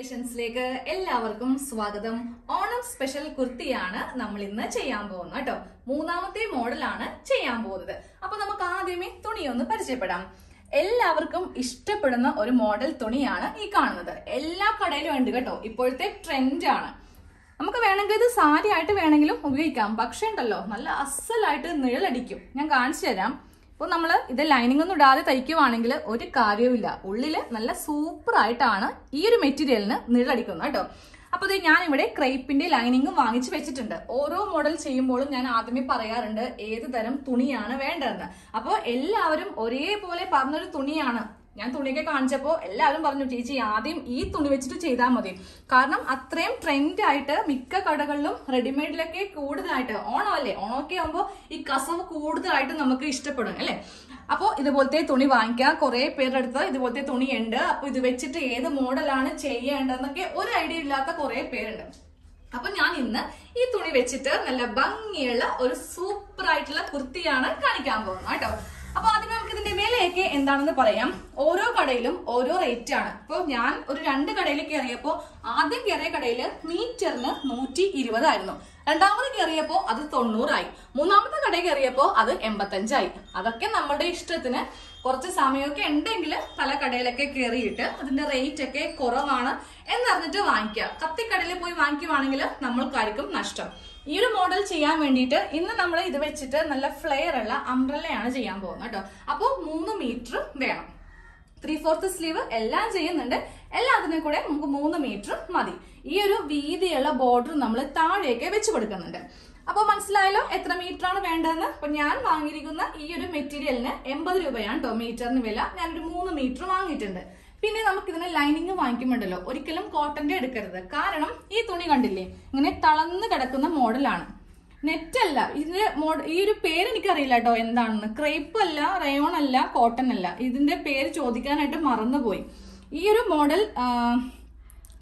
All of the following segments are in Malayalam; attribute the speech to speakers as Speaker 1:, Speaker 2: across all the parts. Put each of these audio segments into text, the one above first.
Speaker 1: ക്രിയേഷൻസിലേക്ക് എല്ലാവർക്കും സ്വാഗതം. ഓണം സ്പെഷ്യൽ കുർത്തിയാണ് നമ്മൾ ഇന്ന് ചെയ്യാൻ പോകുന്നത് കേട്ടോ. മൂന്നാമത്തെ മോഡലാണ് ചെയ്യാൻ പോകുന്നത്. അപ്പൊ നമുക്ക് ആദ്യമേ തുണി ഒന്ന് പരിചയപ്പെടാം. എല്ലാവർക്കും ഇഷ്ടപ്പെടുന്ന ഒരു മോഡൽ തുണിയാണ് ഈ കാണുന്നത്. എല്ലാ കടയിലും ഉണ്ട് കേട്ടോ. ഇപ്പോഴത്തെ ട്രെൻഡാണ്. നമുക്ക് വേണമെങ്കിൽ ഇത് സാരി ആയിട്ട് വേണമെങ്കിലും ഉപയോഗിക്കാം. പക്ഷേ ഉണ്ടല്ലോ നല്ല അസലായിട്ട് നിഴലടിക്കും. ഞാൻ കാണിച്ചു തരാം. അപ്പോൾ നമ്മൾ ഇത് ലൈനിങ് ഒന്നും ഇടാതെ തയ്ക്കുവാണെങ്കിൽ ഒരു കാര്യവുമില്ല. ഉള്ളിൽ നല്ല സൂപ്പർ ആയിട്ടാണ് ഈ ഒരു മെറ്റീരിയലിന് നിഴലടിക്കുന്നത് കേട്ടോ. അപ്പോൾ ഇത് ഞാൻ ഇവിടെ ക്രേപ്പിന്റെ ലൈനിങ്ങും വാങ്ങിച്ചു വെച്ചിട്ടുണ്ട്. ഓരോ മോഡൽ ചെയ്യുമ്പോഴും ഞാൻ ആദ്യമേ പറയാറുണ്ട് ഏത് തരം തുണിയാണ് വേണ്ടതെന്ന്. അപ്പോൾ എല്ലാവരും ഒരേപോലെ പറഞ്ഞൊരു തുണിയാണ്. ഞാൻ തുണിയൊക്കെ കാണിച്ചപ്പോൾ എല്ലാവരും പറഞ്ഞു ചേച്ചി ആദ്യം ഈ തുണി വെച്ചിട്ട് ചെയ്താൽ മതി. കാരണം അത്രയും ട്രെൻഡ് ആയിട്ട് മിക്ക കടകളിലും റെഡിമെയ്ഡിലൊക്കെ കൂടുതലായിട്ട് ഓണമല്ലേ, ഓണമൊക്കെ ആകുമ്പോൾ ഈ കസവ് കൂടുതലായിട്ട് നമുക്ക് ഇഷ്ടപ്പെടും അല്ലേ. അപ്പോൾ ഇതുപോലത്തെ തുണി വാങ്ങിക്കാം. കുറെ പേരുടെ അടുത്ത് ഇതുപോലത്തെ തുണിയുണ്ട്. അപ്പൊ ഇത് വെച്ചിട്ട് ഏത് മോഡലാണ് ചെയ്യേണ്ടതെന്നൊക്കെ ഒരു ഐഡിയ ഇല്ലാത്ത കുറെ പേരുണ്ട്. അപ്പൊ ഞാൻ ഇന്ന് ഈ തുണി വെച്ചിട്ട് നല്ല ഭംഗിയുള്ള ഒരു സൂപ്പർ ആയിട്ടുള്ള കുർത്തിയാണ് കാണിക്കാൻ പോകുന്നത് കേട്ടോ. അപ്പൊ ആദ്യം നമുക്ക് ഇതിന്റെ വിലയൊക്കെ എന്താണെന്ന് പറയാം. ഓരോ കടയിലും ഓരോ റേറ്റ് ആണ്. ഇപ്പൊ ഞാൻ ഒരു 2 കടയിൽ കയറിയപ്പോ ആദ്യം കയറിയ കടയില് മീറ്ററിന് 120 ആയിരുന്നു. രണ്ടാമത് കയറിയപ്പോ അത് 90 ആയി. മൂന്നാമത്തെ കടയിൽ കയറിയപ്പോ അത് 85 ആയി. അതൊക്കെ നമ്മുടെ ഇഷ്ടത്തിന്. കുറച്ച് സമയമൊക്കെ ഉണ്ടെങ്കിൽ പല കടയിലൊക്കെ കയറിയിട്ട് അതിന്റെ റേറ്റ് ഒക്കെ കുറവാണ് എന്നറിഞ്ഞിട്ട് വാങ്ങിക്കുക. കത്തിക്കടയിൽ പോയി വാങ്ങിക്കുവാണെങ്കിൽ നമ്മൾക്കായിരിക്കും നഷ്ടം. ഈ ഒരു മോഡൽ ചെയ്യാൻ വേണ്ടിയിട്ട് ഇന്ന് നമ്മൾ ഇത് വെച്ചിട്ട് നല്ല ഫ്ലെയർ ഉള്ള അംബ്രല്ലയാണ് ചെയ്യാൻ പോകുന്നത് കേട്ടോ. അപ്പോൾ 3 മീറ്റർ വേണം. 3/4 സ്ലീവ് എല്ലാം ചെയ്യുന്നുണ്ട്. എല്ലാത്തിനും കൂടെ നമുക്ക് 3 മീറ്റർ മതി. ഈ ഒരു വീതിയുള്ള ബോർഡർ നമ്മൾ താഴെയൊക്കെ വെച്ച് കൊടുക്കുന്നുണ്ട്. അപ്പൊ മനസ്സിലായല്ലോ എത്ര മീറ്റർ ആണ് വേണ്ടതെന്ന്. അപ്പൊ ഞാൻ വാങ്ങിയിരിക്കുന്ന ഈ ഒരു മെറ്റീരിയലിന് 80 രൂപയാണ് കേട്ടോ മീറ്ററിന് വില. ഞാനൊരു 3 മീറ്റർ വാങ്ങിയിട്ടുണ്ട്. പിന്നെ നമുക്ക് ഇതിന് ലൈനിങ് വാങ്ങിക്കുമ്പോണ്ടല്ലോ ഒരിക്കലും കോട്ടന്റെ എടുക്കരുത്. കാരണം ഈ തുണി കണ്ടില്ലേ ഇങ്ങനെ തളർന്ന് കിടക്കുന്ന മോഡലാണ്. നെറ്റ് അല്ല ഇതിന്റെ ഈ ഒരു പേര് എനിക്കറിയില്ല കേട്ടോ എന്താണെന്ന്. ക്രേപ്പ് അല്ല, റയോൺ അല്ല, കോട്ടൺ അല്ല. ഇതിന്റെ പേര് ചോദിക്കാനായിട്ട് മറന്നുപോയി. ഈ ഒരു മോഡൽ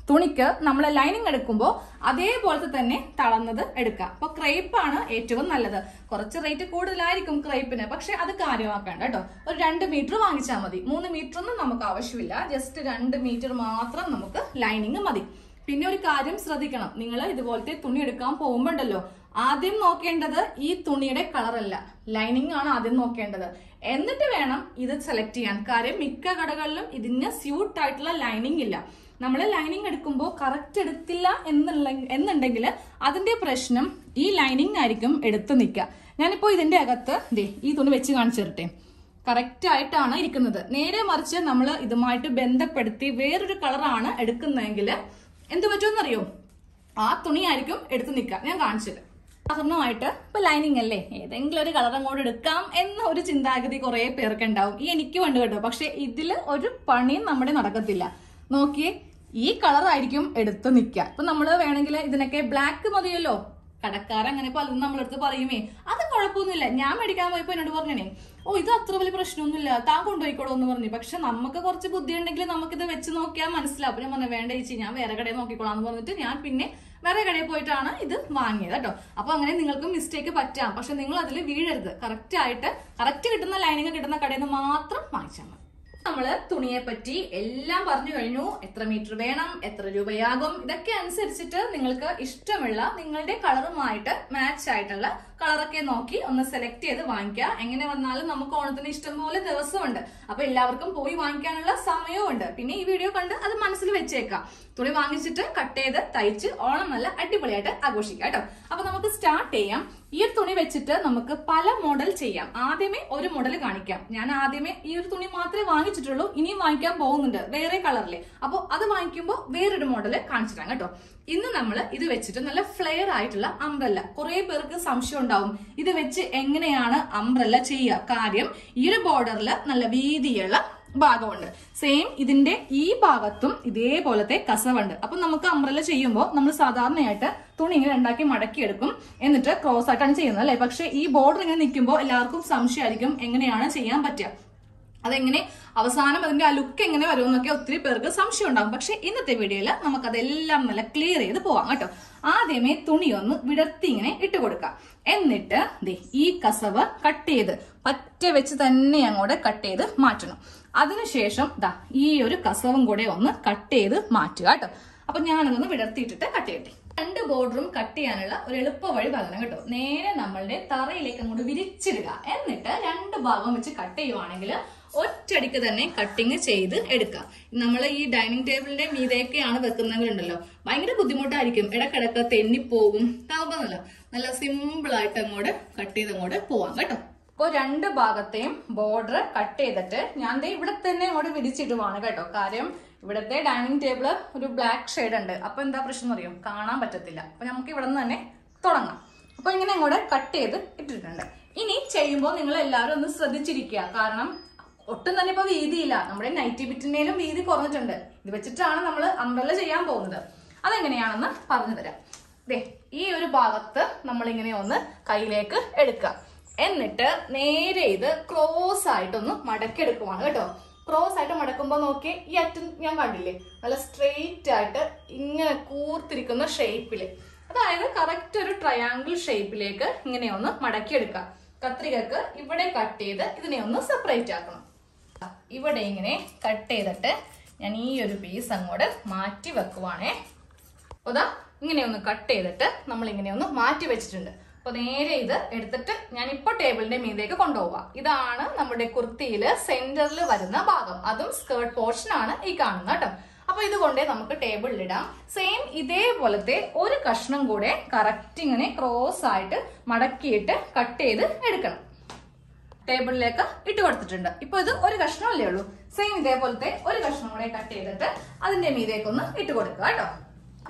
Speaker 1: തുണിക്ക് നമ്മൾ ലൈനിങ് എടുക്കുമ്പോൾ അതേപോലത്തെ തന്നെ തളർന്നത് എടുക്കാം. അപ്പൊ ക്രേപ്പാണ് ഏറ്റവും നല്ലത്. കുറച്ച് റേറ്റ് കൂടുതലായിരിക്കും ക്രേപ്പിന്, പക്ഷെ അത് കാര്യമാക്കണ്ട കേട്ടോ. ഒരു 2 മീറ്റർ വാങ്ങിച്ചാൽ മതി. 3 മീറ്റർ ഒന്നും നമുക്ക് ആവശ്യമില്ല. ജസ്റ്റ് 2 മീറ്റർ മാത്രം നമുക്ക് ലൈനിങ് മതി. പിന്നെ ഒരു കാര്യം ശ്രദ്ധിക്കണം, നിങ്ങൾ ഇതുപോലത്തെ തുണി എടുക്കാൻ പോകുമ്പോണ്ടല്ലോ ആദ്യം നോക്കേണ്ടത് ഈ തുണിയുടെ കളറല്ല, ലൈനിങ് ആണ് ആദ്യം നോക്കേണ്ടത്. എന്നിട്ട് വേണം ഇത് സെലക്ട് ചെയ്യാൻ. കാര്യം മിക്ക കടകളിലും ഇതിന് സ്യൂട്ട് ആയിട്ടുള്ള ലൈനിങ് ഇല്ല. നമ്മൾ ലൈനിങ് എടുക്കുമ്പോൾ കറക്റ്റ് എടുത്തില്ല എന്നുണ്ടെങ്കിൽ അതിന്റെ പ്രശ്നം ഈ ലൈനിങ് ആയിരിക്കും എടുത്ത് നിൽക്കുക. ഞാനിപ്പോ ഇതിന്റെ അകത്ത് ഈ തുണി വെച്ച് കാണിച്ചു തരട്ടെ. കറക്റ്റ് ആയിട്ടാണ് ഇരിക്കുന്നത്. നേരെ മറിച്ച് നമ്മൾ ഇതുമായിട്ട് ബന്ധപ്പെടുത്തി വേറൊരു കളറാണ് എടുക്കുന്നതെങ്കിൽ എന്ത് പറ്റുമെന്നറിയോ, ആ തുണിയായിരിക്കും എടുത്ത് നിൽക്കുക. ഞാൻ കാണിച്ചത് ഉദാഹരണമായിട്ട് ഇപ്പൊ ലൈനിങ് അല്ലേ, ഏതെങ്കിലും ഒരു കളർ അങ്ങോട്ട് എടുക്കാം എന്ന ഒരു ചിന്താഗതി കുറെ പേർക്ക് ഉണ്ടാവും. ഈ എനിക്കും ഉണ്ട് കേട്ടോ. പക്ഷെ ഇതില് ഒരു പണിയും നമ്മുടെ നടക്കത്തില്ല. നോക്കിയേ, ഈ കളർ ആയിരിക്കും എടുത്ത് നിൽക്കുക. ഇപ്പൊ നമ്മള് വേണമെങ്കിൽ ഇതിനൊക്കെ ബ്ലാക്ക് മതിയല്ലോ, കടക്കാരങ്ങനെ പലതും നമ്മളെടുത്ത് പറയുമേ. അത് കുഴപ്പമൊന്നുമില്ല. ഞാൻ മേടിക്കാൻ പോയപ്പോ എന്നോട് പറഞ്ഞേ ഇത് അത്ര വലിയ പ്രശ്നമൊന്നുമില്ല, താൻ കൊണ്ടുപോയിക്കോളൂ എന്ന് പറഞ്ഞു. പക്ഷെ നമുക്ക് കുറച്ച് ബുദ്ധി ഉണ്ടെങ്കിൽ നമുക്കിത് വെച്ച് നോക്കിയാൽ മനസ്സിലാവും. അപ്പൊ ഞാൻ പറഞ്ഞു വേണ്ട ചേച്ചി ഞാൻ വേറെ കടയിൽ നോക്കിക്കോളാം എന്ന് പറഞ്ഞിട്ട് ഞാൻ പിന്നെ വേറെ കടയിൽ പോയിട്ടാണ് ഇത് വാങ്ങിയത് കേട്ടോ. അപ്പൊ അങ്ങനെ നിങ്ങൾക്ക് മിസ്റ്റേക്ക് പറ്റാം. പക്ഷെ നിങ്ങൾ അതിൽ വീഴരുത്. കറക്റ്റ് കിട്ടുന്ന ലൈനിങ് കിട്ടുന്ന കടയിൽ നിന്ന് മാത്രം വാങ്ങിച്ചാൽ മതി. നമ്മള് തുണിയെ പറ്റി എല്ലാം പറഞ്ഞു കഴിഞ്ഞു. എത്ര മീറ്റർ വേണം, എത്ര രൂപയാകും, ഇതൊക്കെ അനുസരിച്ചിട്ട് നിങ്ങൾക്ക് ഇഷ്ടമുള്ള നിങ്ങളുടെ കളറുമായിട്ട് മാച്ച് ആയിട്ടുള്ള കളറൊക്കെ നോക്കി ഒന്ന് സെലക്ട് ചെയ്ത് വാങ്ങിക്കുക. എങ്ങനെ വന്നാലും നമുക്ക് ഓണത്തിന് ഇഷ്ടംപോലെ ദിവസമുണ്ട്. അപ്പൊ എല്ലാവർക്കും പോയി വാങ്ങിക്കാനുള്ള സമയവും ഉണ്ട്. പിന്നെ ഈ വീഡിയോ കണ്ട് അത് മനസ്സിൽ വെച്ചേക്കാം. തുണി വാങ്ങിച്ചിട്ട് കട്ട് ചെയ്ത് തയ്ച്ച് ഓണം നല്ല അടിപൊളിയായിട്ട് ആഘോഷിക്കാം കേട്ടോ. അപ്പൊ നമുക്ക് സ്റ്റാർട്ട് ചെയ്യാം. ഈ ഒരു തുണി വെച്ചിട്ട് നമുക്ക് പല മോഡൽ ചെയ്യാം. ആദ്യമേ ഒരു മോഡൽ കാണിക്കാം. ഞാൻ ആദ്യമേ ഈ ഒരു തുണി മാത്രമേ വാങ്ങിച്ചിട്ടുള്ളൂ. ഇനിയും വാങ്ങിക്കാൻ പോകുന്നുണ്ട് വേറെ കളറിലെ. അപ്പൊ അത് വാങ്ങിക്കുമ്പോൾ വേറൊരു മോഡൽ കാണിച്ചു തരാം കേട്ടോ. ഇന്ന് നമ്മൾ ഇത് വെച്ചിട്ട് നല്ല ഫ്ലെയർ ആയിട്ടുള്ള അംബ്രല്ല. കുറെ പേർക്ക് സംശയം ഉണ്ടാവും ഇത് വെച്ച് എങ്ങനെയാണ് അംബ്രല്ല ചെയ്യുക. കാര്യം ഈ ഒരു ബോർഡറിൽ നല്ല വീതിയുള്ള ഭാഗമുണ്ട്. സെയിം ഇതിന്റെ ഈ ഭാഗത്തും ഇതേപോലത്തെ കസവുണ്ട്. അപ്പൊ നമുക്ക് അംബ്രല്ല ചെയ്യുമ്പോൾ നമ്മൾ സാധാരണയായിട്ട് തുണി ഇങ്ങനെ രണ്ടാക്കി മടക്കിയെടുക്കും. എന്നിട്ട് ക്രോസ് ആയിട്ടാണ് ചെയ്യുന്നത് അല്ലെ. പക്ഷെ ഈ ബോർഡർ ഇങ്ങനെ നിൽക്കുമ്പോൾ എല്ലാവർക്കും സംശയമായിരിക്കും എങ്ങനെയാണ് ചെയ്യാൻ പറ്റുക, അതെങ്ങനെ അവസാനം അതിന്റെ ആ ലുക്ക് എങ്ങനെ വരുമെന്നൊക്കെ ഒത്തിരി പേർക്ക് സംശയം ഉണ്ടാകും. പക്ഷെ ഇന്നത്തെ വീഡിയോയിൽ നമുക്കതെല്ലാം നല്ല ക്ലിയർ ചെയ്ത് പോവാം കേട്ടോ. ആദ്യമേ തുണി ഒന്ന് വിടർത്തി ഇങ്ങനെ ഇട്ട് കൊടുക്കാം. എന്നിട്ട് ഈ കസവ് കട്ട് ചെയ്ത് പറ്റ വെച്ച് തന്നെ അങ്ങോട്ട് കട്ട് ചെയ്ത് മാറ്റണം. അതിനുശേഷം ഈ ഒരു കസവും കൂടെ ഒന്ന് കട്ട് ചെയ്ത് മാറ്റുക കേട്ടോ. അപ്പൊ ഞാനതൊന്ന് വിടർത്തിയിട്ടിട്ട് കട്ട് ചെയ്യട്ടെ. 2 ബോർഡറും കട്ട് ചെയ്യാനുള്ള ഒരു എളുപ്പ വഴി പറയണം കേട്ടോ. നേരെ നമ്മളുടെ തറയിലേക്ക് അങ്ങോട്ട് വിരിച്ചിടുക. എന്നിട്ട് 2 ഭാഗം വെച്ച് കട്ട് ചെയ്യുവാണെങ്കിൽ ഒറ്റയടിക്ക് തന്നെ കട്ടിങ് ചെയ്ത് എടുക്കാം. നമ്മൾ ഈ ഡൈനിങ് ടേബിളിന്റെ മീതെയൊക്കെയാണ് വെക്കുന്നെങ്കിലുണ്ടല്ലോ ഭയങ്കര ബുദ്ധിമുട്ടായിരിക്കും, ഇടക്കിടക്ക് തെന്നിപ്പോകും. താപമല്ല, നല്ല സിമ്പിൾ ആയിട്ട് അങ്ങോട്ട് കട്ട് ചെയ്ത് അങ്ങോട്ട് പോവാം കേട്ടോ. അപ്പോൾ 2 ഭാഗത്തെയും ബോർഡർ കട്ട് ചെയ്തിട്ട് ഞാൻ ഇവിടെ തന്നെ അങ്ങോട്ട് വിരിച്ചിടുവാണ് കേട്ടോ. കാര്യം ഇവിടത്തെ ഡൈനിങ് ടേബിള് ഒരു ബ്ലാക്ക് ഷെയ്ഡ് ഉണ്ട്. അപ്പൊ എന്താ പ്രശ്നം അറിയും, കാണാൻ പറ്റത്തില്ല. അപ്പൊ നമുക്ക് ഇവിടെ നിന്ന് തന്നെ തുടങ്ങാം. അപ്പൊ ഇങ്ങനെ അങ്ങോട്ട് കട്ട് ചെയ്ത് ഇട്ടിട്ടുണ്ട്. ഇനി ചെയ്യുമ്പോൾ നിങ്ങൾ എല്ലാവരും ഒന്ന് ശ്രദ്ധിച്ചിരിക്കുക. കാരണം ഒട്ടും തന്നെ ഇപ്പൊ വീതിയില്ല. നമ്മുടെ നൈറ്റി ബിറ്റിന്റെയും വീതി കുറഞ്ഞിട്ടുണ്ട്. ഇത് വെച്ചിട്ടാണ് നമ്മൾ അംബ്രല്ല ചെയ്യാൻ പോകുന്നത്. അതെങ്ങനെയാണെന്ന് പറഞ്ഞു തരാം. ഈ ഒരു ഭാഗത്ത് നമ്മൾ ഇങ്ങനെ ഒന്ന് കയ്യിലേക്ക് എടുക്കുക. എന്നിട്ട് നേരെ ഇത് ക്രോസ് ആയിട്ടൊന്ന് മടക്കിയെടുക്കുവാണ് കേട്ടോ. ക്രോസ് ആയിട്ട് മടക്കുമ്പോൾ നോക്കി ഈ അറ്റം ഞാൻ കണ്ടില്ലേ, നല്ല സ്ട്രെയിറ്റ് ആയിട്ട് ഇങ്ങനെ കൂർത്തിരിക്കുന്ന ഷേപ്പില്, അതായത് കറക്റ്റ് ഒരു ട്രയാങ്കിൾ ഷേപ്പിലേക്ക് ഇങ്ങനെ ഒന്ന് മടക്കിയെടുക്കുക. കത്രികക്ക് ഇവിടെ കട്ട് ചെയ്ത് ഇതിനെ ഒന്ന് സെപ്പറേറ്റ് ആക്കണം. ഇവിടെ ഇങ്ങനെ കട്ട് ചെയ്തിട്ട് ഞാൻ ഈ ഒരു പീസ് അങ്ങോട്ട് മാറ്റി വെക്കുവാണേ. അതാ ഇങ്ങനെ ഒന്ന് കട്ട് ചെയ്തിട്ട് നമ്മൾ ഇങ്ങനെ ഒന്ന് മാറ്റി വെച്ചിട്ടുണ്ട്. അപ്പൊ നേരെ ഇത് എടുത്തിട്ട് ഞാൻ ഇപ്പൊ ടേബിളിന്റെ മീതേക്ക് കൊണ്ടുപോവാം. ഇതാണ് നമ്മുടെ കുർത്തിയില് സെന്ററിൽ വരുന്ന ഭാഗം. അതും സ്കേർട്ട് പോർഷൻ ആണ് ഈ കാണുന്നത് കേട്ടോ. അപ്പൊ ഇതുകൊണ്ടേ നമുക്ക് ടേബിളിലിടാം. സെയിം ഇതേപോലത്തെ ഒരു കഷ്ണം കൂടെ കറക്റ്റ് ഇങ്ങനെ ക്രോസ് ആയിട്ട് മടക്കിയിട്ട് കട്ട് ചെയ്ത് എടുക്കണം. ടേബിളിലേക്ക് ഇട്ട് കൊടുത്തിട്ടുണ്ട്. ഇപ്പൊ ഇത് ഒരു കഷ്ണമല്ലേ ഉള്ളൂ. സെയിം ഇതേപോലത്തെ ഒരു കഷ്ണം കൂടെ കട്ട് ചെയ്തിട്ട് അതിന്റെ മീതേക്കൊന്ന് ഇട്ട് കൊടുക്കുക കേട്ടോ.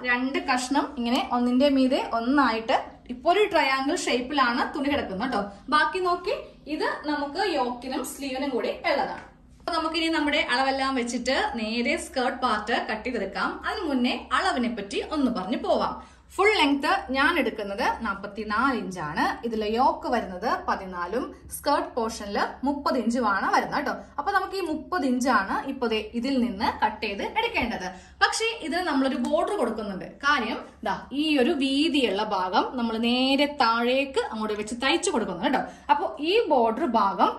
Speaker 1: 2 കഷ്ണം ഇങ്ങനെ ഒന്നിന്റെ മീതെ ഒന്നായിട്ട് ഇപ്പൊ ഒരു ട്രയാങ്കിൾ ഷേപ്പിലാണ് തുണി കിടക്കുന്നത് കേട്ടോ. ബാക്കി നോക്കി ഇത് നമുക്ക് യോക്കിനും സ്ലീവിനും കൂടി ഉള്ളതാണ്. അപ്പൊ നമുക്കിനി നമ്മുടെ അളവെല്ലാം വെച്ചിട്ട് നേരെ സ്കേർട്ട് പാർട്ട് കട്ട് ചെയ്തെടുക്കാം. അതിന് മുന്നേ അളവിനെ പറ്റി ഒന്ന് പറഞ്ഞു പോവാം. ഫുൾ ലെങ്ത് ഞാൻ എടുക്കുന്നത് 44 ഇഞ്ചാണ്. ഇതിൽ യോക്ക് വരുന്നത് 14ഉം സ്കേർട്ട് പോർഷനിൽ 30 ഇഞ്ചുമാണ് വരുന്നത് കേട്ടോ. അപ്പൊ നമുക്ക് ഈ 30 ഇഞ്ചാണ് ഇപ്പൊ ഇതിൽ നിന്ന് കട്ട് ചെയ്ത് എടുക്കേണ്ടത്. പക്ഷേ ഇതിന് നമ്മളൊരു ബോർഡർ കൊടുക്കുന്നുണ്ട്. കാര്യം ഈ ഒരു വീതിയുള്ള ഭാഗം നമ്മൾ നേരെ താഴേക്ക് അങ്ങോട്ട് വെച്ച് തയ്ച്ചു കൊടുക്കുന്നു കേട്ടോ. അപ്പൊ ഈ ബോർഡർ ഭാഗം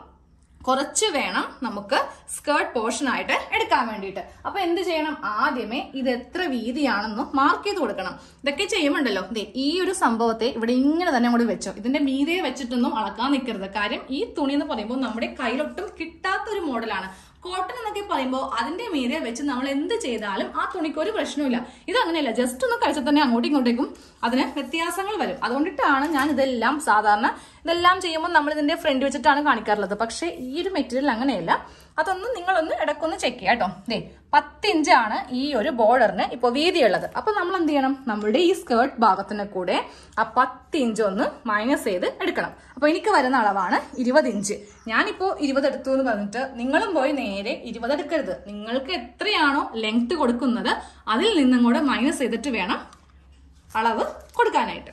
Speaker 1: കുറച്ച് വേണം നമുക്ക് സ്കേർട്ട് പോർഷൻ ആയിട്ട് എടുക്കാൻ വേണ്ടിയിട്ട്. അപ്പൊ എന്ത് ചെയ്യണം, ആദ്യമേ ഇത് എത്ര വീതിയാണെന്ന് മാർക്ക് ചെയ്ത് കൊടുക്കണം. ഇതൊക്കെ ചെയ്യുമ്പോണ്ടല്ലോ ഈ ഒരു സംഭവത്തെ ഇവിടെ ഇങ്ങനെ തന്നെ അങ്ങോട്ട് വെച്ചോ. ഇതിന്റെ മീതെ വെച്ചിട്ടൊന്നും അളക്കാൻ നിൽക്കരുത്. കാര്യം ഈ തുണി എന്ന് പറയുമ്പോൾ നമ്മുടെ കയ്യിലൊട്ടും കിട്ടാത്ത ഒരു മോഡലാണ്. കോട്ടൺ എന്നൊക്കെ പറയുമ്പോൾ അതിന്റെ മീതെ വെച്ച് നമ്മൾ എന്ത് ചെയ്താലും ആ തുണിക്ക് ഒരു പ്രശ്നമില്ല. ഇതങ്ങനെയല്ല, ജസ്റ്റ് ഒന്ന് കഴിച്ചാൽ തന്നെ അങ്ങോട്ടും ഇങ്ങോട്ടേക്കും അതിന് വ്യത്യാസങ്ങൾ വരും. അതുകൊണ്ടിട്ടാണ് ഞാൻ ഇതെല്ലാം സാധാരണ ഇതെല്ലാം ചെയ്യുമ്പോൾ നമ്മൾ ഇതിന്റെ ഫ്രണ്ട് വെച്ചിട്ടാണ് കാണിക്കാറുള്ളത്. പക്ഷെ ഈ ഒരു മെറ്റീരിയൽ അങ്ങനെയല്ല. അതൊന്ന് നിങ്ങളൊന്ന് ഇടക്കൊന്ന് ചെക്ക് ചെയ്യാം കേട്ടോ. 10 ഇഞ്ചാണ് ഈ ഒരു ബോർഡറിന് ഇപ്പൊ വീതിയുള്ളത്. അപ്പൊ നമ്മൾ എന്ത് ചെയ്യണം, നമ്മളുടെ ഈ സ്കേർട്ട് ഭാഗത്തിന് കൂടെ ആ 10 ഇഞ്ച് ഒന്ന് മൈനസ് ചെയ്ത് എടുക്കണം. അപ്പൊ എനിക്ക് വരുന്ന അളവാണ് 20 ഇഞ്ച്. ഞാനിപ്പോ 20 എടുത്തു എന്ന് പറഞ്ഞിട്ട് നിങ്ങളും പോയി നേരെ 20 എടുക്കരുത്. നിങ്ങൾക്ക് എത്രയാണോ ലെങ്ത് കൊടുക്കുന്നത് അതിൽ നിന്നും കൂടെ മൈനസ് ചെയ്തിട്ട് വേണം അളവ് കൊടുക്കാനായിട്ട്.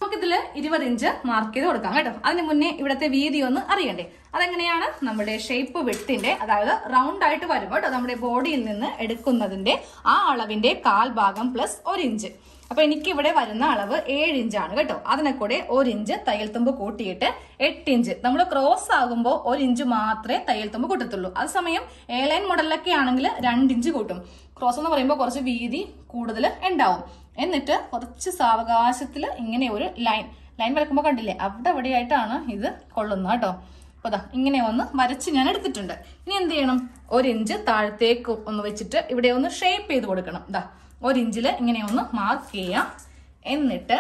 Speaker 1: നമുക്കിതില് 20 ഇഞ്ച് മാർക്ക് ചെയ്ത് കൊടുക്കാം കേട്ടോ. അതിന് മുന്നേ ഇവിടത്തെ വീതി ഒന്ന് അറിയണ്ടേ. അതെങ്ങനെയാണ്, നമ്മുടെ ഷേപ്പ് വിട്ടിന്റെ, അതായത് റൗണ്ട് ആയിട്ട് വരും കേട്ടോ. നമ്മുടെ ബോഡിയിൽ നിന്ന് എടുക്കുന്നതിന്റെ ആ അളവിന്റെ 1/4 ഭാഗം പ്ലസ് 1 ഇഞ്ച്. അപ്പൊ എനിക്ക് ഇവിടെ വരുന്ന അളവ് 7 ഇഞ്ചാണ് കേട്ടോ. അതിനെ കൂടെ 1 ഇഞ്ച് തയ്യൽ തുമ്പ് കൂട്ടിയിട്ട് 8 ഇഞ്ച്. നമ്മൾ ക്രോസ് ആകുമ്പോൾ 1 ഇഞ്ച് മാത്രമേ തയ്യൽ തുമ്പ് കൂട്ടത്തുള്ളൂ. അതേസമയം എയർലൈൻ മോഡലിലൊക്കെ ആണെങ്കിൽ 2 ഇഞ്ച് കൂട്ടും. ക്രോസ് എന്ന് പറയുമ്പോൾ കുറച്ച് വീതി കൂടുതൽ ഉണ്ടാവും. എന്നിട്ട് കുറച്ച് സാവകാശത്തിൽ ഇങ്ങനെ ഒരു ലൈൻ വരക്കുമ്പോൾ കണ്ടില്ലേ, അവിടെ എവിടെയായിട്ടാണ് ഇത് കൊള്ളുന്നത് കേട്ടോ. അപ്പൊ ഇങ്ങനെ ഒന്ന് വരച്ച് ഞാൻ എടുത്തിട്ടുണ്ട്. ഇനി എന്ത് ചെയ്യണം, 1 ഇഞ്ച് താഴത്തേക്ക് ഒന്ന് വെച്ചിട്ട് ഇവിടെ ഒന്ന് ഷേപ്പ് ചെയ്ത് കൊടുക്കണം. 1 ഇഞ്ചില് ഇങ്ങനെ ഒന്ന് മാർക്ക് ചെയ്യാം. എന്നിട്ട്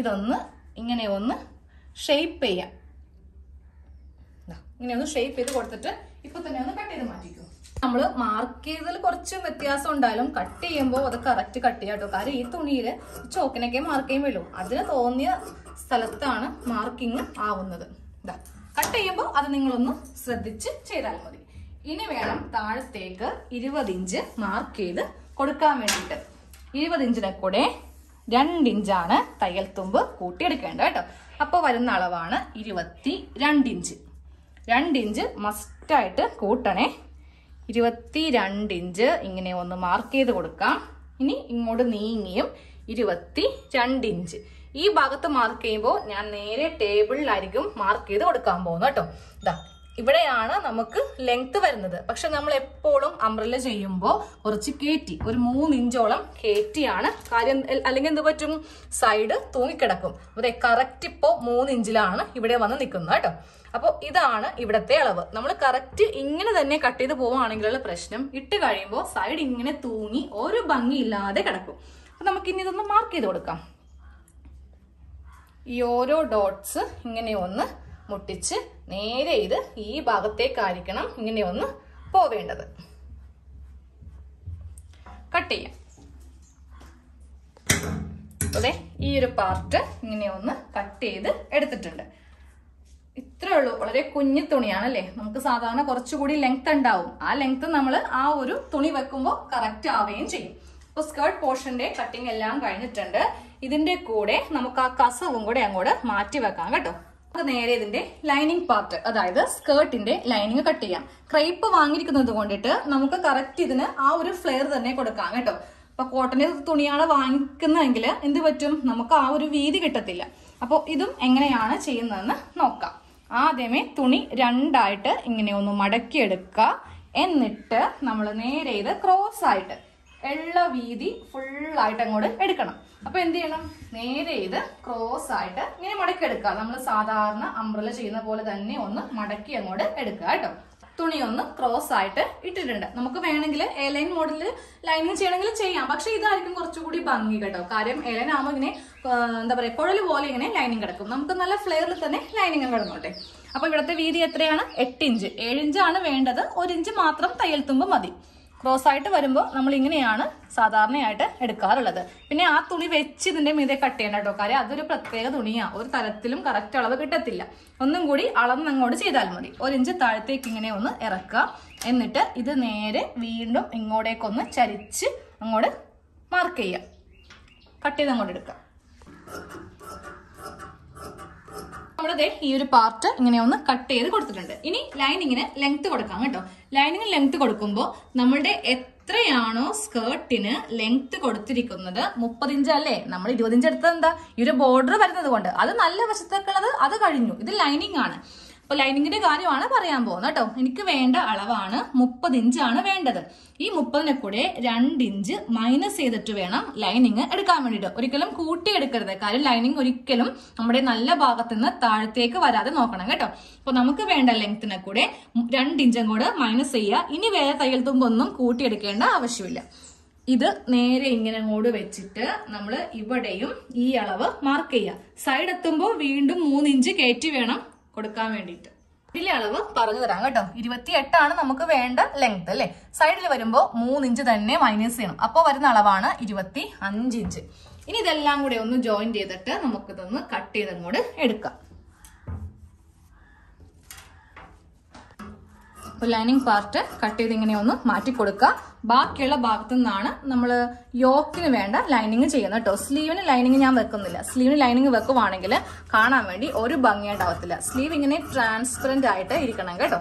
Speaker 1: ഇതൊന്ന് ഇങ്ങനെ ഒന്ന് ഷേപ്പ് ചെയ്യാം. ഇങ്ങനെ ഒന്ന് ഷേപ്പ് ചെയ്ത് കൊടുത്തിട്ട് ഇപ്പൊ തന്നെ ഒന്ന് കട്ട് ചെയ്ത് മാറ്റിക്കും. നമ്മൾ മാർക്ക് ചെയ്തതിൽ കുറച്ച് വ്യത്യാസം ഉണ്ടായാലും കട്ട് ചെയ്യുമ്പോൾ അത് കറക്റ്റ് കട്ട് ചെയ്യാം കേട്ടോ. കാര്യം ഈ തുണിയില് ചോക്കിനൊക്കെ മാർക്ക് ചെയ്യാൻ വരും. അതിന് തോന്നിയ സ്ഥലത്താണ് മാർക്കിങ് ആവുന്നത്. കട്ട് ചെയ്യുമ്പോൾ അത് നിങ്ങളൊന്ന് ശ്രദ്ധിച്ച് ചെയ്താൽ മതി. ഇനി വേണം താഴത്തേക്ക് 20 ഇഞ്ച് മാർക്ക് ചെയ്ത് കൊടുക്കാൻ വേണ്ടിയിട്ട്. 20 ഇഞ്ചിനെ കൂടെ 2 ഇഞ്ചാണ് തയ്യൽ തുമ്പ് കൂട്ടിയെടുക്കേണ്ടത് കേട്ടോ. അപ്പോൾ വരുന്ന അളവാണ് 22 ഇഞ്ച്. 2 ഇഞ്ച് മസ്റ്റായിട്ട് കൂട്ടണേ. 22 ഇഞ്ച് ഇങ്ങനെ ഒന്ന് മാർക്ക് ചെയ്ത് കൊടുക്കാം. ഇനി ഇങ്ങോട്ട് നീങ്ങിയും 22 ഇഞ്ച്. ഈ ഭാഗത്ത് മാർക്ക് ചെയ്യുമ്പോൾ ഞാൻ നേരെ ടേബിളിലായിരിക്കും മാർക്ക് ചെയ്ത് കൊടുക്കാൻ പോകുന്നത് കേട്ടോ. ഇവിടെയാണ് നമുക്ക് ലെങ്ത് വരുന്നത്. പക്ഷെ നമ്മൾ എപ്പോഴും അംബ്രല്ല ചെയ്യുമ്പോൾ കുറച്ച് കയറ്റി, ഒരു 3 ഇഞ്ചോളം കയറ്റിയാണ് കാര്യം. അല്ലെങ്കിൽ എന്ത് പറ്റും, സൈഡ് തൂങ്ങിക്കിടക്കും. അതെ, കറക്റ്റ് ഇപ്പോൾ 3 ഇഞ്ചിലാണ് ഇവിടെ വന്ന് നിൽക്കുന്നത് കേട്ടോ. അപ്പോൾ ഇതാണ് ഇവിടത്തെ അളവ്. നമ്മൾ കറക്റ്റ് ഇങ്ങനെ തന്നെ കട്ട് ചെയ്ത് പോവുകയാണെങ്കിലുള്ള പ്രശ്നം, ഇട്ട് കഴിയുമ്പോൾ സൈഡ് ഇങ്ങനെ തൂങ്ങി ഒരു ഭംഗിയില്ലാതെ കിടക്കും. അപ്പൊ നമുക്ക് ഇനി ഇതൊന്ന് മാർക്ക് ചെയ്ത് കൊടുക്കാം. ഈ ഓരോ ഡോട്ട്സ് ഇങ്ങനെ ഒന്ന് മുട്ടിച്ച് നേരെ ഇത് ഈ ഭാഗത്തേക്കായിരിക്കണം ഇങ്ങനെ ഒന്ന് പോവേണ്ടത്. കട്ട് ചെയ്യാം. അതെ, ഈ ഒരു പാർട്ട് ഇങ്ങനെ ഒന്ന് കട്ട് ചെയ്ത് എടുത്തിട്ടുണ്ട്. ഇത്രേ ഉള്ളൂ. വളരെ കുഞ്ഞു തുണിയാണ് അല്ലേ. നമുക്ക് സാധാരണ കുറച്ചുകൂടി ലെങ്ത് ഉണ്ടാവും. ആ ലെങ്ത് നമ്മൾ ആ ഒരു തുണി വെക്കുമ്പോൾ കറക്റ്റ് ആവുകയും ചെയ്യും. അപ്പൊ സ്കേർട്ട് പോർഷന്റെ കട്ടിങ് എല്ലാം കഴിഞ്ഞിട്ടുണ്ട്. ഇതിന്റെ കൂടെ നമുക്ക് ആ കസവും കൂടെ അങ്ങോട്ട് മാറ്റി വെക്കാം കേട്ടോ. നമുക്ക് നേരെ ഇതിന്റെ ലൈനിങ് പാർട്ട്, അതായത് സ്കേർട്ടിന്റെ ലൈനിങ് കട്ട് ചെയ്യാം. ക്രേപ്പ് വാങ്ങിയിരിക്കുന്നത് കൊണ്ടിട്ട് നമുക്ക് കറക്റ്റ് ഇതിന് ആ ഒരു ഫ്ലെയർ തന്നെ കൊടുക്കാം കേട്ടോ. അപ്പൊ കോട്ടന്റെ തുണിയാണ് വാങ്ങിക്കുന്നതെങ്കിൽ എന്ത് പറ്റും, നമുക്ക് ആ ഒരു വീതി കിട്ടത്തില്ല. അപ്പോൾ ഇതും എങ്ങനെയാണ് ചെയ്യുന്നതെന്ന് നോക്കാം. ആദ്യമേ തുണി 2ആയിട്ട് ഇങ്ങനെ ഒന്ന് മടക്കിയെടുക്കുക. എന്നിട്ട് നമ്മൾ നേരെ ഇത് ക്രോസ് ആയിട്ട് എല്ലാ വീതി ഫുള്ളായിട്ട് അങ്ങോട്ട് എടുക്കണം. അപ്പൊ എന്ത് ചെയ്യണം, നേരെ ഇത് ക്രോസ് ആയിട്ട് ഇങ്ങനെ മടക്കി എടുക്കുക. നമ്മൾ സാധാരണ അംബ്രല്ല ചെയ്യുന്ന പോലെ തന്നെ ഒന്ന് മടക്കി അങ്ങോട്ട് എടുക്കുക കേട്ടോ. തുണി ഒന്ന് ക്രോസ് ആയിട്ട് ഇട്ടിട്ടുണ്ട്. നമുക്ക് വേണമെങ്കിൽ എലൈൻ മോഡലിൽ ലൈനിങ് ചെയ്യണമെങ്കിൽ ചെയ്യാം. പക്ഷെ ഇതായിരിക്കും കുറച്ചുകൂടി ഭംഗി കേട്ടോ. കാര്യം എലൈൻ ആകുമ്പോൾ ഇങ്ങനെ എന്താ പറയുക, കുഴൽ പോലെ ഇങ്ങനെ ലൈനിങ് കിടക്കും. നമുക്ക് നല്ല ഫ്ലെയറിൽ തന്നെ ലൈനിങ് കിടന്നോട്ടെ. അപ്പൊ ഇവിടുത്തെ വീതി എത്രയാണ്, 8 ഇഞ്ച്. 7 ഇഞ്ചാണ് വേണ്ടത്. 1 ഇഞ്ച് മാത്രം തയ്യൽ തുമ്പ് മതി. ക്രോസ് ആയിട്ട് വരുമ്പോൾ നമ്മൾ ഇങ്ങനെയാണ് സാധാരണയായിട്ട് എടുക്കാറുള്ളത്. പിന്നെ ആ തുണി വെച്ച് ഇതിന്റെ മീതെ കട്ട് ചെയ്യണം കേട്ടോ. കാര്യം അതൊരു പ്രത്യേക തുണിയാണ്. ഒരു തരത്തിലും കറക്റ്റ് അളവ് കിട്ടത്തില്ല. ഒന്നും കൂടി അളന്നങ്ങോട്ട് ചെയ്താൽ മതി. 1 ഇഞ്ച് താഴത്തേക്ക് ഇങ്ങനെ ഒന്ന് ഇറക്കുക. എന്നിട്ട് ഇത് നേരെ വീണ്ടും ഇങ്ങോട്ടേക്കൊന്ന് ചരിച്ച് അങ്ങോട്ട് മാർക്ക് ചെയ്യുക. കട്ട് ചെയ്ത് അങ്ങോട്ട് എടുക്കുക. നമ്മളിതേ ഈ ഒരു പാർട്ട് ഇങ്ങനെ ഒന്ന് കട്ട് ചെയ്ത് കൊടുത്തിട്ടുണ്ട്. ഇനി ലൈനിങ്ങിന് ലെങ്ത് കൊടുക്കാം കേട്ടോ. ലൈനിങ്ങിന് ലെങ്ത് കൊടുക്കുമ്പോൾ നമ്മളുടെ എത്രയാണോ സ്കേർട്ടിന് ലെങ്ത് കൊടുത്തിരിക്കുന്നത്, 30 ഇഞ്ച് അല്ലേ, നമ്മൾ 20 ഇഞ്ച് എടുത്തത് എന്താ, ഈ ഒരു ബോർഡർ വരുന്നത് കൊണ്ട്. അത് നല്ല വശത്തേക്കുള്ളത് അത് കഴിഞ്ഞു. ഇത് ലൈനിങ് ആണ്. അപ്പൊ ലൈനിങ്ങിന്റെ കാര്യമാണ് പറയാൻ പോകുന്നത് കേട്ടോ. എനിക്ക് വേണ്ട അളവാണ് 30 ഇഞ്ചാണ് വേണ്ടത്. ഈ 30നെ കൂടെ 2 ഇഞ്ച് മൈനസ് ചെയ്തിട്ട് വേണം ലൈനിങ് എടുക്കാൻ വേണ്ടിയിട്ട്. ഒരിക്കലും കൂട്ടി എടുക്കരുത്. കാര്യം ലൈനിങ് ഒരിക്കലും നമ്മുടെ നല്ല ഭാഗത്ത് നിന്ന് താഴത്തേക്ക് വരാതെ നോക്കണം കേട്ടോ. അപ്പൊ നമുക്ക് വേണ്ട ലെങ്ത്തിനെ കൂടെ 2 ഇഞ്ചും കൂടെ മൈനസ് ചെയ്യുക. ഇനി വേറെ തയ്യൽ തുമ്പൊന്നും കൂട്ടിയെടുക്കേണ്ട ആവശ്യമില്ല. ഇത് നേരെ ഇങ്ങനെ അങ്ങോട്ട് വെച്ചിട്ട് നമ്മൾ ഇവിടെയും ഈ അളവ് മാർക്ക് ചെയ്യുക. സൈഡ് എത്തുമ്പോൾ വീണ്ടും 3 ഇഞ്ച് കയറ്റി വേണം കൊടുക്കാൻ വേണ്ടിയിട്ട്. ഇതിലെ അളവ് പറഞ്ഞു തരാം കേട്ടോ. 28 നമുക്ക് വേണ്ട ലെങ്ത് അല്ലെ. സൈഡിൽ വരുമ്പോൾ 3 ഇഞ്ച് തന്നെ മൈനസ് ചെയ്യണം. അപ്പോൾ വരുന്ന അളവാണ് 25 ഇഞ്ച്. ഇനി ഇതെല്ലാം കൂടെ ഒന്ന് ജോയിൻ ചെയ്തിട്ട് നമുക്കിതൊന്ന് കട്ട് ചെയ്ത് അങ്ങോട്ട് എടുക്കാം. ലൈനിങ് പാർട്ട് കട്ട് ചെയ്ത് ഇങ്ങനെ ഒന്ന് മാറ്റി കൊടുക്കുക. ബാക്കിയുള്ള ഭാഗത്തു നിന്നാണ് നമ്മൾ യോക്കിന് വേണ്ട ലൈനിങ് ചെയ്യുന്നത് കേട്ടോ. സ്ലീവിന് ലൈനിങ് ഞാൻ വെക്കുന്നില്ല. സ്ലീവിന് ലൈനിങ് വെക്കുവാണെങ്കിൽ കാണാൻ വേണ്ടി ഒരു ഭംഗിയായിട്ടാവത്തില്ല. സ്ലീവ് ഇങ്ങനെ ട്രാൻസ്പെറന്റ് ആയിട്ട് ഇരിക്കണം കേട്ടോ.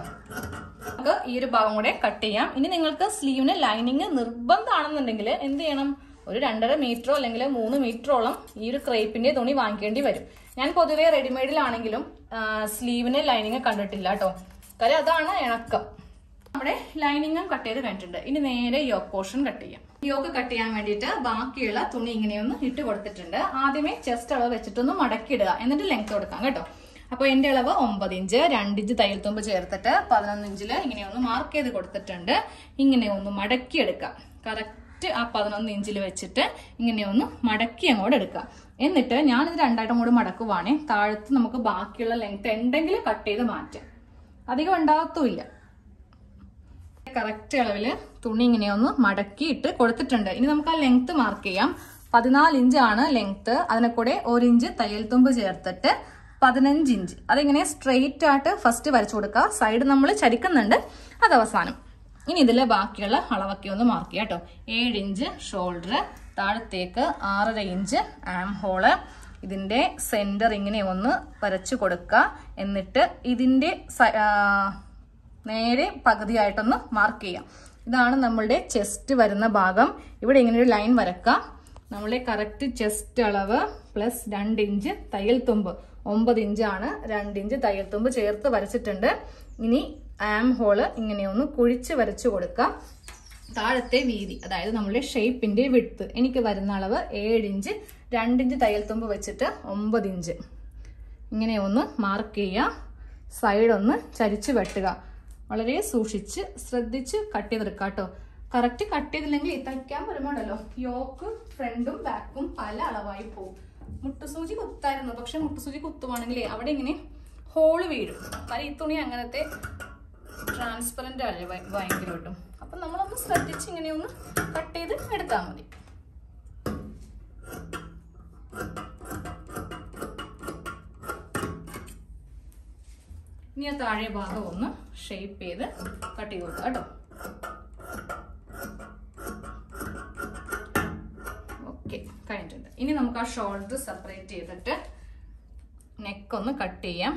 Speaker 1: നമുക്ക് ഈ ഒരു ഭാഗം കൂടെ കട്ട് ചെയ്യാം. ഇനി നിങ്ങൾക്ക് സ്ലീവിന് ലൈനിങ് നിർബന്ധമാണെന്നുണ്ടെങ്കിൽ എന്ത് ചെയ്യണം, ഒരു 2.5 മീറ്ററോ അല്ലെങ്കിൽ 3 മീറ്ററോളം ഈ ഒരു ക്രേപ്പിന്റെ തുണി വാങ്ങിക്കേണ്ടി വരും. ഞാൻ പൊതുവെ റെഡിമെയ്ഡിലാണെങ്കിലും സ്ലീവിന് ലൈനിങ് കണ്ടിട്ടില്ല കേട്ടോ. കാര്യം അതാണ് ഇണക്കം. നമ്മുടെ ലൈനിങ്ങും കട്ട് ചെയ്ത് കഴിഞ്ഞിട്ടുണ്ട്. ഇനി നേരെ യോക്ക് പോർഷൻ കട്ട് ചെയ്യാം. യോക്ക് കട്ട് ചെയ്യാൻ വേണ്ടിയിട്ട് ബാക്കിയുള്ള തുണി ഇങ്ങനെയൊന്ന് ഇട്ട് കൊടുത്തിട്ടുണ്ട്. ആദ്യമേ ചെസ്റ്റ് അളവ് വെച്ചിട്ടൊന്ന് മടക്കിയിടുക. എന്നിട്ട് ലെങ്ത് കൊടുക്കാം കേട്ടോ. അപ്പൊ എന്റെ അളവ് 9 ഇഞ്ച്, 2 ഇഞ്ച് തയ്യൽ തുമ്പ് ചേർത്തിട്ട് 11 ഇഞ്ചില് ഇങ്ങനെയൊന്ന് മാർക്ക് ചെയ്ത് കൊടുത്തിട്ടുണ്ട്. ഇങ്ങനെ ഒന്ന് മടക്കിയെടുക്കാം. കറക്റ്റ് ആ 11 ഇഞ്ചിൽ വെച്ചിട്ട് ഇങ്ങനെയൊന്ന് മടക്കി അങ്ങോട്ട് എടുക്കാം. എന്നിട്ട് ഞാനിത് 2ആയിട്ട് അങ്ങോട്ട് മടക്കുവാണേ. താഴത്ത് നമുക്ക് ബാക്കിയുള്ള ലെങ്ത് ഉണ്ടെങ്കിൽ കട്ട് ചെയ്ത് മാറ്റാം. അധികം ഉണ്ടാകത്തുമില്ല. കറക്റ്റ് അളവില് തുണി ഇങ്ങനെയൊന്ന് മടക്കിയിട്ട് കൊടുത്തിട്ടുണ്ട്. ഇനി നമുക്ക് ആ ലെങ്ത് മാർക്ക് ചെയ്യാം. 14 ഇഞ്ചാണ് ലെങ്ത്. അതിനെ കൂടെ 1 ഇഞ്ച് തയ്യൽ തുമ്പ് ചേർത്തിട്ട് 15 ഇഞ്ച്. അതിങ്ങനെ സ്ട്രെയിറ്റ് ആയിട്ട് ഫസ്റ്റ് വരച്ചു കൊടുക്കുക. സൈഡ് നമ്മൾ ചരിക്കുന്നുണ്ട്, അത് അവസാനം. ഇനി ഇതിലെ ബാക്കിയുള്ള അളവൊക്കെ ഒന്ന് മാർക്ക് ചെയ്യാം കേട്ടോ. 7 ഇഞ്ച് ഷോൾഡർ, താഴത്തേക്ക് 6.5 ഇഞ്ച് ആം ഹോള്. ഇതിന്റെ സെന്റർ ഇങ്ങനെ ഒന്ന് വരച്ചു കൊടുക്കുക. എന്നിട്ട് ഇതിന്റെ നേരെ പകുതിയായിട്ടൊന്ന് മാർക്ക് ചെയ്യാം. ഇതാണ് നമ്മളുടെ ചെസ്റ്റ് വരുന്ന ഭാഗം. ഇവിടെ ഇങ്ങനെ ഒരു ലൈൻ വരക്കാം. നമ്മളുടെ കറക്റ്റ് ചെസ്റ്റ് അളവ് പ്ലസ് 2 ഇഞ്ച് തയ്യൽ തുമ്പ് 9 ഇഞ്ചാണ്. 2 ഇഞ്ച് തയ്യൽ തുമ്പ് ചേർത്ത് വരച്ചിട്ടുണ്ട്. ഇനി ആം ഹോള് ഇങ്ങനെ ഒന്ന് കുഴിച്ച് വരച്ചു കൊടുക്കാം. താഴത്തെ വീതി, അതായത് നമ്മുടെ ഷേപ്പിന്റെ വിഡ്ത്ത് എനിക്ക് വരുന്ന അളവ് 7 ഇഞ്ച്, 2 ഇഞ്ച് തയ്യൽ തുമ്പ് വെച്ചിട്ട് 9 ഇഞ്ച്. ഇങ്ങനെ ഒന്ന് മാർക്ക് ചെയ്യുക. സൈഡ് ഒന്ന് ചരിച്ച് വെട്ടുക. വളരെ സൂക്ഷിച്ച് ശ്രദ്ധിച്ച് കട്ട് ചെയ്തെടുക്കുക കേട്ടോ. കറക്റ്റ് കട്ട് ചെയ്തില്ലെങ്കിൽ തയ്ക്കാൻ വരുമ്പോണ്ടല്ലോ യോക്ക് ഫ്രണ്ടും ബാക്കും പല അളവായി പോകും. മുട്ടുസൂചി കുത്തായിരുന്നു, പക്ഷെ മുട്ടുസൂചി കുത്തുവാണെങ്കിൽ അവിടെ ഇങ്ങനെ ഹോള് വീഴും. കാരണം ഈ തുണി അങ്ങനത്തെ ട്രാൻസ്പെറന്റ് അല്ലേ ഭയങ്കര കിട്ടും. അപ്പൊ നമ്മളൊന്ന് ശ്രദ്ധിച്ച് ഇങ്ങനെ ഒന്ന് കട്ട് ചെയ്ത് എടുത്താൽ മതി. ഇനി ആ താഴെ ഭാഗം ഒന്ന് ഷേപ്പ് ചെയ്ത് കട്ട് ചെയ്ത് കൊടുക്കുക കേട്ടോ. ഓക്കെ, കഴിഞ്ഞിട്ടുണ്ട്. ഇനി നമുക്ക് ആ ഷോൾഡർ സെപ്പറേറ്റ് ചെയ്തിട്ട് നെക്ക് ഒന്ന് കട്ട് ചെയ്യാം.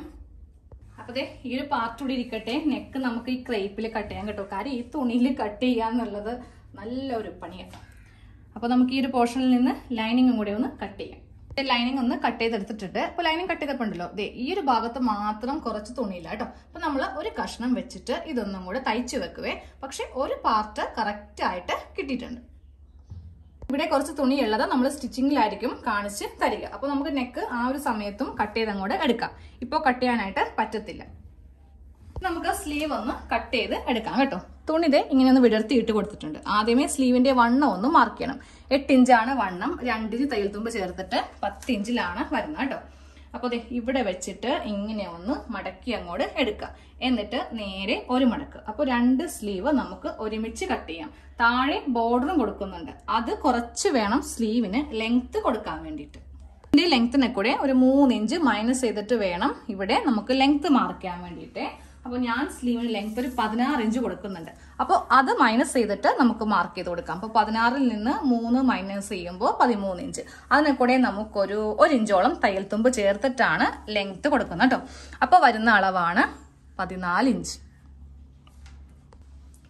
Speaker 1: അപ്പൊ ദേ ഈ ഒരു പാർട്ട് കൂടി ഇരിക്കട്ടെ. നെക്ക് നമുക്ക് ഈ ക്രേപ്പിൽ കട്ട് ചെയ്യാം കേട്ടോ. കാര്യം ഈ തുണിയിൽ കട്ട് ചെയ്യാന്നുള്ളത് നല്ലൊരു പണിയാണ്. അപ്പൊ നമുക്ക് ഈ ഒരു പോർഷനിൽ നിന്ന് ലൈനിങ്ങും കൂടെ ഒന്ന് കട്ട് ചെയ്യാം. ലൈനിങ് ഒന്ന് കട്ട് ചെയ്തെടുത്തിട്ടുണ്ട്. അപ്പൊ ലൈനിങ് കട്ട് ചെയ്തപ്പോണ്ടല്ലോ ദേ ഈ ഒരു ഭാഗത്ത് മാത്രം കുറച്ച് തുണിയില്ല കേട്ടോ. അപ്പൊ നമ്മൾ ഒരു കഷ്ണം വെച്ചിട്ട് ഇതൊന്നും കൂടെ തയ്ച്ചു വെക്കുവേ. പക്ഷെ ഒരു പാർട്ട് കറക്റ്റ് ആയിട്ട് കിട്ടിയിട്ടുണ്ട്. ഇവിടെ കുറച്ച് തുണി ഉള്ളത് നമ്മൾ സ്റ്റിച്ചിങ്ങിലായിരിക്കും കാണിച്ച് തരിക. അപ്പൊ നമുക്ക് നെക്ക് ആ ഒരു സമയത്തും കട്ട് ചെയ്ത് അങ്ങോട്ട് എടുക്കാം. ഇപ്പോൾ കട്ട് ചെയ്യാനായിട്ട് പറ്റത്തില്ല. നമുക്ക് സ്ലീവ് ഒന്ന് കട്ട് ചെയ്ത് എടുക്കാം കേട്ടോ. തുണി ഇതേ ഇങ്ങനെ ഒന്ന് വിടർത്തി ഇട്ട് കൊടുത്തിട്ടുണ്ട്. ആദ്യമേ സ്ലീവിന്റെ വണ്ണം ഒന്ന് മാർക്ക് ചെയ്യണം. 8 ഇഞ്ചാണ് വണ്ണം, 2 ഇഞ്ച് തയ്യൽ തുമ്പ് ചേർത്തിട്ട് 10 ഇഞ്ചിലാണ് വരുന്നത് കേട്ടോ. അപ്പൊ അതെ ഇവിടെ വെച്ചിട്ട് ഇങ്ങനെ ഒന്ന് മടക്കി അങ്ങോട്ട് എടുക്കുക. എന്നിട്ട് നേരെ ഒരു മടക്ക്. അപ്പൊ 2 സ്ലീവ് നമുക്ക് ഒരുമിച്ച് കട്ട് ചെയ്യാം. താഴെ ബോർഡറും കൊടുക്കുന്നുണ്ട്. അത് കുറച്ച് വേണം സ്ലീവിന് ലെങ്ത് കൊടുക്കാൻ വേണ്ടിയിട്ട്. ഇതിന്റെ ലെങ്ത്തിനെ കൂടെ ഒരു 3 ഇഞ്ച് മൈനസ് ചെയ്തിട്ട് വേണം ഇവിടെ നമുക്ക് ലെങ്ത് മാർക്ക് ചെയ്യാൻ വേണ്ടിയിട്ട്. അപ്പൊ ഞാൻ സ്ലീവിന് ലെങ്ത് ഒരു 16 ഇഞ്ച് കൊടുക്കുന്നുണ്ട്. അപ്പോൾ അത് മൈനസ് ചെയ്തിട്ട് നമുക്ക് മാർക്ക് ചെയ്ത് കൊടുക്കാം. അപ്പൊ 16ൽ നിന്ന് 3 മൈനസ് ചെയ്യുമ്പോൾ 13 ഇഞ്ച്. അതിനെ കൂടെ നമുക്കൊരു 1 ഇഞ്ചോളം തയ്യൽ തുമ്പ് ചേർത്തിട്ടാണ് ലെങ്ത് കൊടുക്കുന്നത് കേട്ടോ. അപ്പൊ വരുന്ന അളവാണ് 14 ഇഞ്ച്.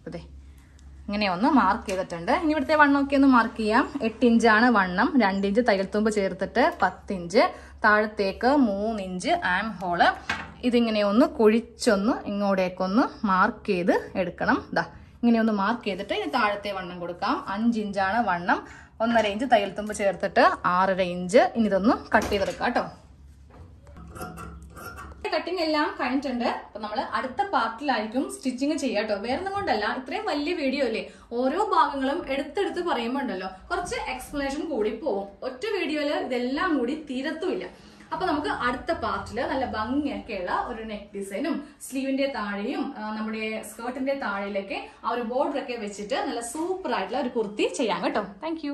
Speaker 1: അതെ ഇങ്ങനെ ഒന്ന് മാർക്ക് ചെയ്തിട്ടുണ്ട്. ഇനി ഇവിടുത്തെ വണ്ണമൊക്കെ ഒന്ന് മാർക്ക് ചെയ്യാം. 8 ഇഞ്ചാണ് വണ്ണം, 2 ഇഞ്ച് തയ്യൽ തുമ്പ് ചേർത്തിട്ട് 10 ഇഞ്ച്, താഴത്തേക്ക് 3 ഇഞ്ച് ആം ഹോള്. ഇതിങ്ങനെ ഒന്ന് കുഴിച്ചൊന്ന് ഇങ്ങോട്ടേക്കൊന്ന് മാർക്ക് ചെയ്ത് എടുക്കണം. ദാ ഇങ്ങനെ ഒന്ന് മാർക്ക് ചെയ്തിട്ട് ഇനി താഴത്തെ വണ്ണം കൊടുക്കാം. 5 ഇഞ്ചാണ് വണ്ണം, 1.5 ഇഞ്ച് തയ്യൽ തുമ്പ് ചേർത്തിട്ട് 6.5 ഇഞ്ച്. ഇനി ഇതൊന്ന് കട്ട് ചെയ്തെടുക്കാം കേട്ടോ. കട്ടിങ് എല്ലാം കഴിഞ്ഞിട്ടുണ്ട്. അപ്പൊ നമ്മള് അടുത്ത പാർട്ടിലായിരിക്കും സ്റ്റിച്ചിങ് ചെയ്യാം കേട്ടോ. വേറെ ഒന്നും കൊണ്ടല്ല, ഇത്രയും വലിയ വീഡിയോ അല്ലേ, ഓരോ ഭാഗങ്ങളും എടുത്തെടുത്ത് പറയുമ്പോ ഉണ്ടല്ലോ കുറച്ച് എക്സ്പ്ലനേഷൻ കൂടി പോവും. ഒറ്റ വീഡിയോയില് ഇതെല്ലാം കൂടി തീരത്തുമില്ല. അപ്പൊ നമുക്ക് അടുത്ത പാർട്ടില് നല്ല ഭംഗിയൊക്കെയുള്ള ഒരു നെക്ക് ഡിസൈനും സ്ലീവിന്റെ താഴെയും നമ്മുടെ സ്കേർട്ടിന്റെ താഴെയിലൊക്കെ ആ ഒരു ബോർഡർ ഒക്കെ വെച്ചിട്ട് നല്ല സൂപ്പർ ആയിട്ടുള്ള ഒരു കുർത്തി ചെയ്യാം കേട്ടോ. താങ്ക്